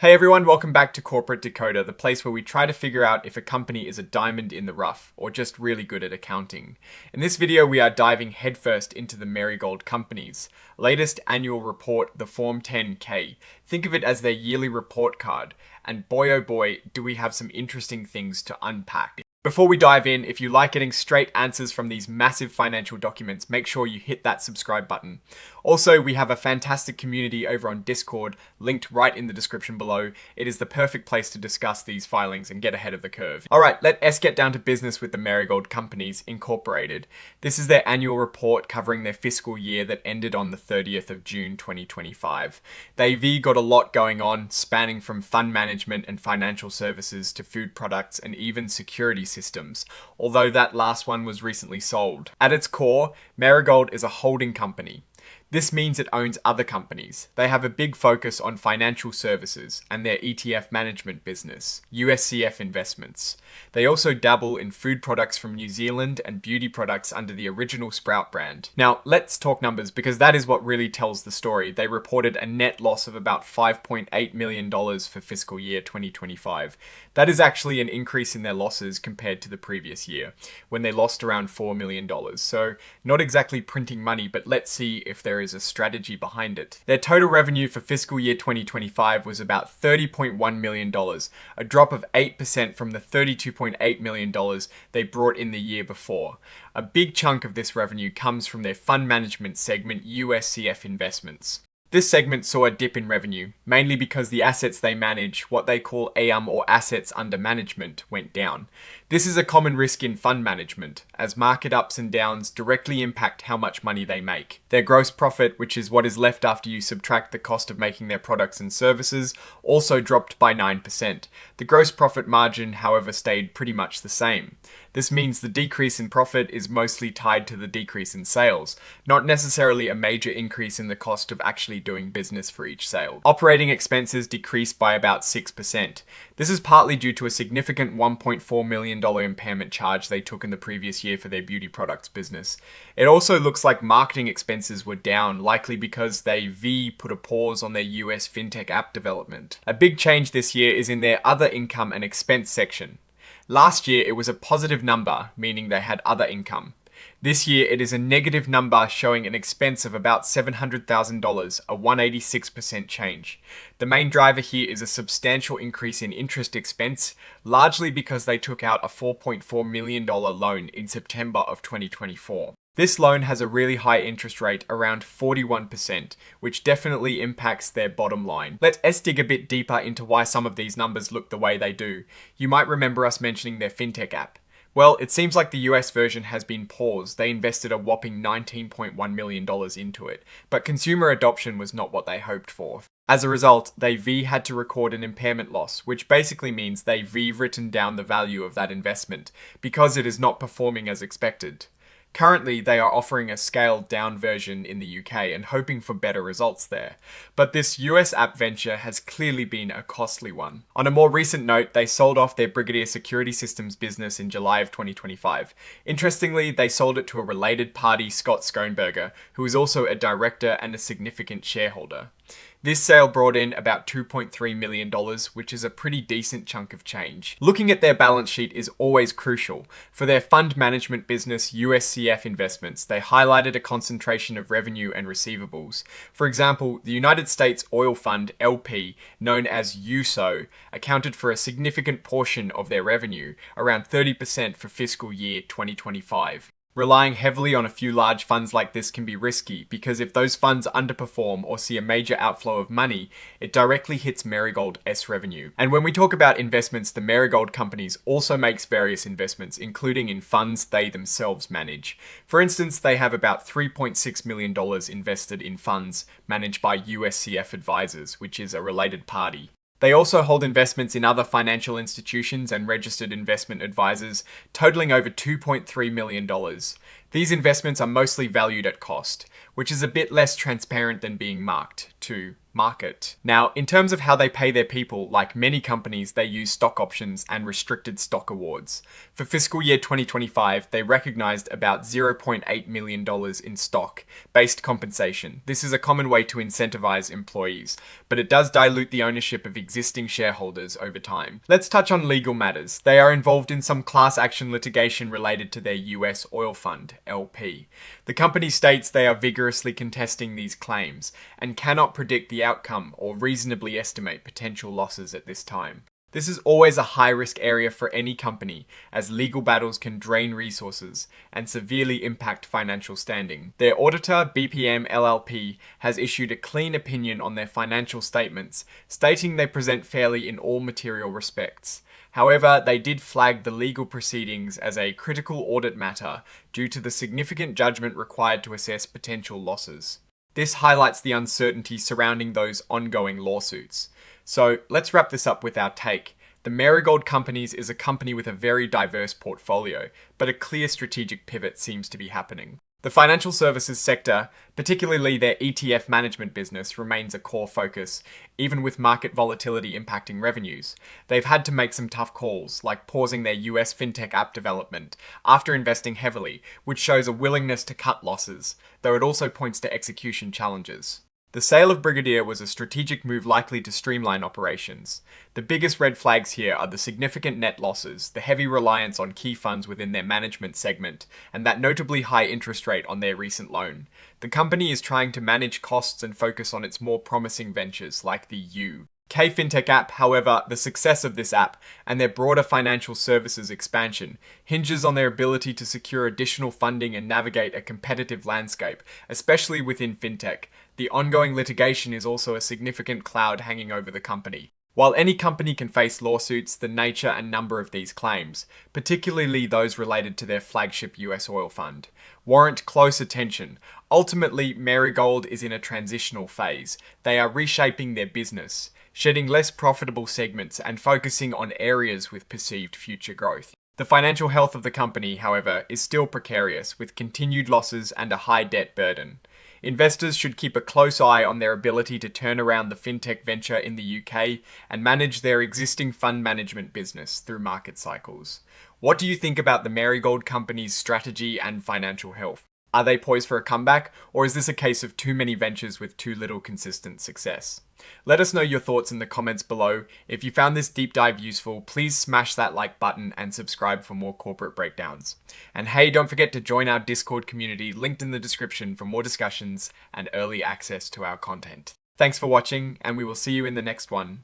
Hey everyone, welcome back to Corporate Decoder, the place where we try to figure out if a company is a diamond in the rough or just really good at accounting. In this video, we are diving headfirst into the Marygold company's latest annual report, the Form 10K. Think of it as their yearly report card, and boy oh boy, do we have some interesting things to unpack. Before we dive in, if you like getting straight answers from these massive financial documents, make sure you hit that subscribe button. Also, we have a fantastic community over on Discord, linked right in the description below. It is the perfect place to discuss these filings and get ahead of the curve. Alright, let us get down to business with the Marygold Companies Incorporated. This is their annual report covering their fiscal year that ended on the 30th of June 2025. They've got a lot going on, spanning from fund management and financial services to food products and even security systems, although that last one was recently sold. At its core, Marygold is a holding company. This means it owns other companies. They have a big focus on financial services and their ETF management business, USCF Investments. They also dabble in food products from New Zealand and beauty products under the original Sprout brand. Now, let's talk numbers because that is what really tells the story. They reported a net loss of about $5.8 million for fiscal year 2025. That is actually an increase in their losses compared to the previous year, when they lost around $4 million. So, not exactly printing money, but let's see if there is a strategy behind it. Their total revenue for fiscal year 2025 was about $30.1 million, a drop of 8% from the $32.8 million they brought in the year before. A big chunk of this revenue comes from their fund management segment, USCF Investments. This segment saw a dip in revenue, mainly because the assets they manage, what they call AUM or assets under management, went down. This is a common risk in fund management, as market ups and downs directly impact how much money they make. Their gross profit, which is what is left after you subtract the cost of making their products and services, also dropped by 9%. The gross profit margin, however, stayed pretty much the same. This means the decrease in profit is mostly tied to the decrease in sales, not necessarily a major increase in the cost of actually doing business for each sale. Operating expenses decreased by about 6%. This is partly due to a significant $1.4 million impairment charge they took in the previous year for their beauty products business. It also looks like marketing expenses were down, likely because they put a pause on their US fintech app development. A big change this year is in their other income and expense section. Last year, it was a positive number, meaning they had other income. This year, it is a negative number showing an expense of about $700,000, a 186% change. The main driver here is a substantial increase in interest expense, largely because they took out a $4.4 million loan in September of 2024. This loan has a really high interest rate, around 41%, which definitely impacts their bottom line. Let us dig a bit deeper into why some of these numbers look the way they do. You might remember us mentioning their fintech app. Well, it seems like the US version has been paused. They invested a whopping $19.1 million into it, but consumer adoption was not what they hoped for. As a result, they had to record an impairment loss, which basically means they've written down the value of that investment because it is not performing as expected. Currently, they are offering a scaled down version in the UK and hoping for better results there. But this US app venture has clearly been a costly one. On a more recent note, they sold off their Brigadier Security Systems business in July of 2025. Interestingly, they sold it to a related party, Scott Schoenberger, who is also a director and a significant shareholder. This sale brought in about $2.3 million, which is a pretty decent chunk of change. Looking at their balance sheet is always crucial. For their fund management business, USCF Investments, they highlighted a concentration of revenue and receivables. For example, the United States Oil Fund, LP, known as USO, accounted for a significant portion of their revenue, around 30% for fiscal year 2025. Relying heavily on a few large funds like this can be risky because if those funds underperform or see a major outflow of money, it directly hits Marygold's revenue. And when we talk about investments, the Marygold companies also makes various investments, including in funds they themselves manage. For instance, they have about $3.6 million invested in funds managed by USCF Advisors, which is a related party. They also hold investments in other financial institutions and registered investment advisors, totaling over $2.3 million. These investments are mostly valued at cost, which is a bit less transparent than being marked to market. Now, in terms of how they pay their people, like many companies, they use stock options and restricted stock awards. For fiscal year 2025, they recognized about $0.8 million in stock-based compensation. This is a common way to incentivize employees, but it does dilute the ownership of existing shareholders over time. Let's touch on legal matters. They are involved in some class action litigation related to their US oil fund, LP. The company states they are vigorously contesting these claims and cannot predict the outcome or reasonably estimate potential losses at this time. This is always a high-risk area for any company, as legal battles can drain resources and severely impact financial standing. Their auditor, BPM LLP, has issued a clean opinion on their financial statements, stating they present fairly in all material respects. However, they did flag the legal proceedings as a critical audit matter due to the significant judgment required to assess potential losses. This highlights the uncertainty surrounding those ongoing lawsuits. So let's wrap this up with our take. The Marygold Companies is a company with a very diverse portfolio, but a clear strategic pivot seems to be happening. The financial services sector, particularly their ETF management business, remains a core focus, even with market volatility impacting revenues. They've had to make some tough calls, like pausing their US fintech app development after investing heavily, which shows a willingness to cut losses, though it also points to execution challenges. The sale of Brigadier was a strategic move likely to streamline operations. The biggest red flags here are the significant net losses, the heavy reliance on key funds within their management segment, and that notably high interest rate on their recent loan. The company is trying to manage costs and focus on its more promising ventures like the UK fintech app. However, the success of this app and their broader financial services expansion hinges on their ability to secure additional funding and navigate a competitive landscape, especially within fintech. The ongoing litigation is also a significant cloud hanging over the company. While any company can face lawsuits, the nature and number of these claims, particularly those related to their flagship US oil fund, warrant close attention. Ultimately, Marygold is in a transitional phase. They are reshaping their business, shedding less profitable segments and focusing on areas with perceived future growth. The financial health of the company, however, is still precarious, with continued losses and a high debt burden. Investors should keep a close eye on their ability to turn around the fintech venture in the UK and manage their existing fund management business through market cycles. What do you think about the Marygold Company's strategy and financial health? Are they poised for a comeback, or is this a case of too many ventures with too little consistent success? Let us know your thoughts in the comments below. If you found this deep dive useful, please smash that like button and subscribe for more corporate breakdowns. And hey, don't forget to join our Discord community linked in the description for more discussions and early access to our content. Thanks for watching, and we will see you in the next one.